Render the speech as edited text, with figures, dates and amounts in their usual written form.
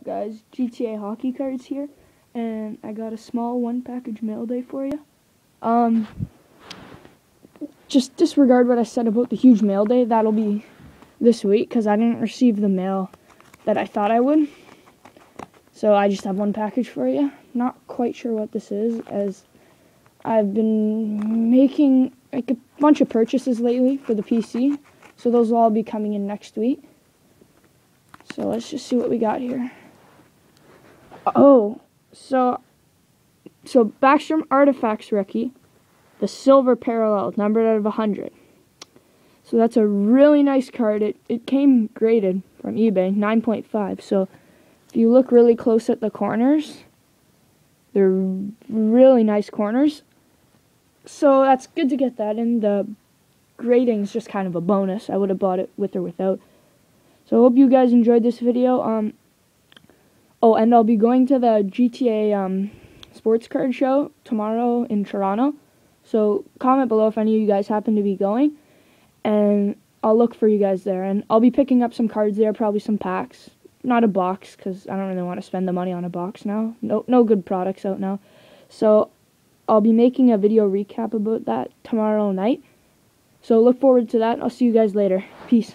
guys? GTA hockey cards here, and I got a small one package mail day for you. Just disregard what I said about the huge mail day. That'll be this week because I didn't receive the mail that I thought I would. So I just have one package for you. Not quite sure what this is, as I've been making like a bunch of purchases lately for the PC. So those will all be coming in next week. So let's just see what we got here. Oh, so Backstrom Artifacts rookie, the silver parallel, numbered out of 100. So that's a really nice card. It came graded from eBay, 9.5. So if you look really close at the corners, they're really nice corners. So that's good to get that in. The grading's just kind of a bonus. I would have bought it with or without. So I hope you guys enjoyed this video. Oh, and I'll be going to the GTA sports card show tomorrow in Toronto. So comment below if any of you guys happen to be going, and I'll look for you guys there. And I'll be picking up some cards there, probably some packs. Not a box, because I don't really want to spend the money on a box now. No good products out now. So I'll be making a video recap about that tomorrow night. So look forward to that. I'll see you guys later. Peace.